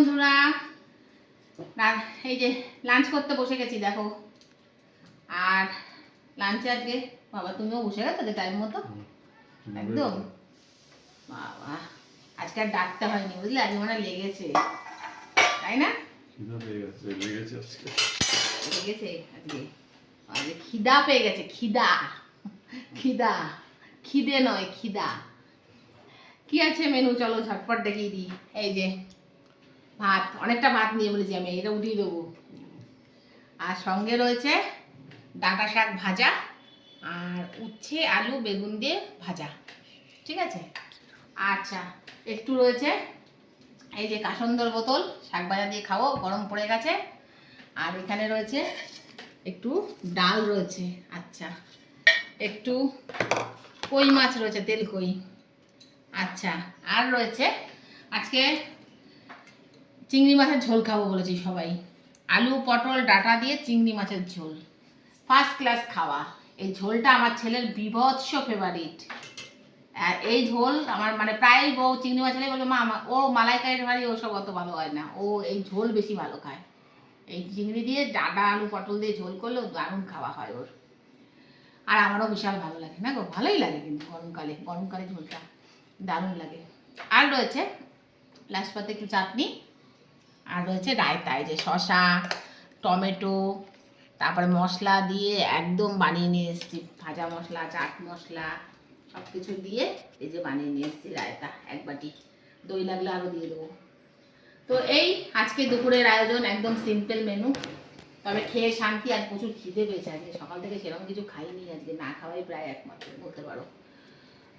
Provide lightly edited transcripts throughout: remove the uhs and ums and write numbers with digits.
বন্ধুরা, এই যে লাঞ্চ করতে বসে গেছি দেখো। আর লাঞ্চে আজকে বাবা তুমিও বসে গেছো যে টাইম মতো একদম। বাবা আজকে আর ডাকতে হয়নি বুঝলে, আজকে মানে লেগেছে তাই না? লেগেছে আজকে, আজকে খিদা পেয়ে গেছে। খিদা খিদা খিদে নয় খিদা। কি আছে মেনু চলো ঝটপট দেখিয়ে দিই। এই যে ভাত, অনেকটা ভাত নিয়ে বলেছি আমি, এটা উঠিয়ে দেবো। আর সঙ্গে রয়েছে ডাঁটা শাক ভাজা আর উচ্ছে আলু বেগুন দিয়ে ভাজা, ঠিক আছে। আচ্ছা একটু রয়েছে এই যে কাসন্দর বোতল, শাক ভাজা দিয়ে খাবো, গরম পড়ে গেছে। আর এখানে রয়েছে একটু ডাল রয়েছে, আচ্ছা একটু কই মাছ রয়েছে, তেল কই। আচ্ছা আর রয়েছে আজকে চিংড়ি মাছের ঝোল খাবো বলেছি সবাই, আলু পটল ডাঁটা দিয়ে চিংড়ি মাছের ঝোল, ফার্স্ট ক্লাস খাওয়া। এই ঝোলটা আমার ছেলের বিভৎস ফেভারিট। আর এই ঝোল আমার মানে প্রায় বউ চিংড়ি মাছ হলে বলবে মা ও মালাইকারির ভারী ওসব অত ভালো হয় না, ও এই ঝোল বেশি ভালো খায়। এই চিংড়ি দিয়ে ডাঁটা আলু পটল দিয়ে ঝোল করলেও দারুণ খাওয়া হয় ওর। আর আমারও বিশাল ভালো লাগে না গো, ভালোই লাগে কিন্তু গরমকালে ঝোলটা দারুণ লাগে। আর রয়েছে লাস্ট পাতে একটু চাটনি, আর রয়েছে রায়তা, এই যে শসা টমেটো তারপরে মশলা দিয়ে একদম বানিয়ে নিয়ে এসেছি, ভাজা মশলা চাট মশলা সব কিছু দিয়ে এই যে বানিয়ে নিয়ে এসেছি রায়তা এক বাটি, দই লাগলে আরও দিয়ে দেবো। তো এই আজকে দুপুরের আয়োজন, একদম সিম্পল মেনু, তবে খেয়ে শান্তি। আর প্রচুর খিদে পেয়েছে, আজকে সকাল থেকে সেরকম কিছু খাইনি, আজকে না খাওয়াই প্রায় একমাত্র বলতে পারো।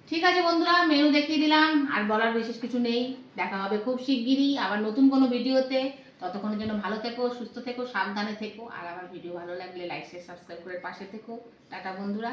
ঠিক আছে বন্ধুরা, মেনু দেখিয়ে দিলাম, আর বলার বিশেষ কিছু নেই। দেখা হবে খুব শিগগিরই আবার নতুন কোনো ভিডিওতে। ততক্ষণের জন্য ভালো থেকো, সুস্থ থেকো, সাবধানে থেকো। আর আমার ভিডিও ভালো লাগলে লাইক শেয়ার সাবস্ক্রাইব করে পাশে থেকো। টাটা বন্ধুরা।